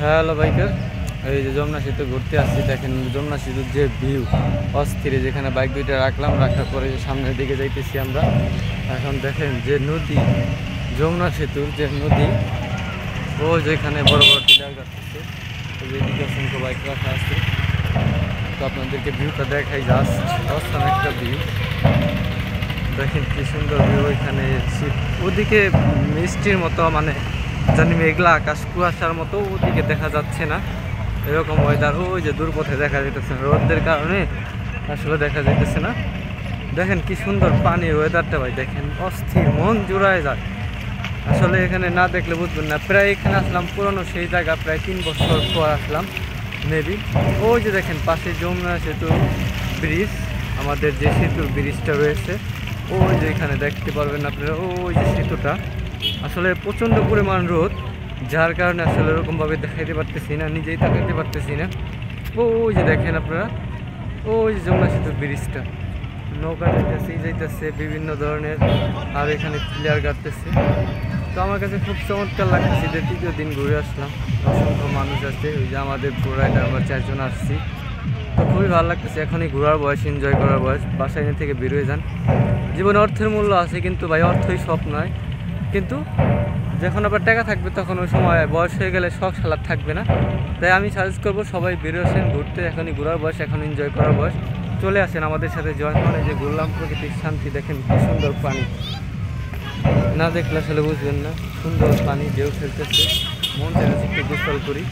Hello biker, এই যে যমুনা সেতু ঘুরতে আসছি। দেখেন যমুনা সেতুর যে ভিউ অস্থির। যেখানে বাইক দুইটা রাখলাম, রাখার পরে সামনের দিকে যাইতেছি আমরা। এখন দেখেন যে নদী, যমুনা সেতুর যে নদী, ও যেখানে বড় বড় টিলার গাড়তেছে, ওই যে দিকে অসংখ্য বাইক রাখা আছে। তো আপনাদেরকে ভিউটা দেখাই, জাস্ট অসাম একটা ভিউ। দেখেন কি সুন্দর ভিউ। এখানে শীত, ওদিকে মিষ্টির মতো, মানে জানি মেঘলা আকাশ, কুয়াশার মতো ওদিকে দেখা যাচ্ছে না, এরকম ওয়েদার। ওই যে দূরপথে দেখা যাইতেছে, রোদের কারণে আসলে দেখা যাইতেছে না। দেখেন কি সুন্দর পানির ওয়েদারটা ভাই, দেখেন অস্থির, মন জুড়ায় যায়। আসলে এখানে না দেখলে বুঝবেন না। প্রায় এখানে আসলাম পুরনো সেই জায়গা, প্রায় 3 বছর পর আসলাম মেবি। ওই যে দেখেন পাশে যমুনা সেতু ব্রিজ, আমাদের যে সেতুর ব্রিজটা রয়েছে, ওই যে এখানে দেখতে পারবেন আপনারা। ওই যে সেতুটা, আসলে প্রচণ্ড পরিমাণ রোদ, যার কারণে আসলে এরকমভাবে দেখাইতে পারতেছি না, নিজেই দেখাইতে পারতেছি না। ওই যে দেখেন আপনারা, ওই যে যমুনা সেতুর ব্রিজটা, নৌকা যাইতেছে বিভিন্ন ধরনের, আর এখানে প্লেয়ার গাড়তেছে। তো আমার কাছে খুব চমৎকার লাগতেছে যে তৃতীয় দিন ঘুরে আসলাম। অসংখ্য মানুষ আছে, ওই যে আমাদের পুরাইটা আমরা 4 জন আসছি। তো খুবই ভালো লাগতেছে। এখনই ঘোরার বয়স, এনজয় করার বয়স। বাসায় এনে থেকে বেরোয় যান। জীবনে অর্থের মূল্য আছে, কিন্তু ভাই অর্থই সব নয়। কিন্তু যখন আবার টাকা থাকবে, তখন ওই সময় বয়স হয়ে গেলে শখ সালাদ থাকবে না। তাই আমি সাজেস্ট করবো সবাই বেরো আসেন ঘুরতে। এখনই ঘোরার বয়স, এখন এনজয় করার বয়স। চলে আসেন আমাদের সাথে জয়েন হন। এই যে ঘুরলাম, প্রকৃতির শান্তি দেখেন কি সুন্দর পানি, না দেখলে আসলে বুঝবেন না। সুন্দর পানি, ঢেউ খেলতেছে, মন চাইছে একটু গোসল করি।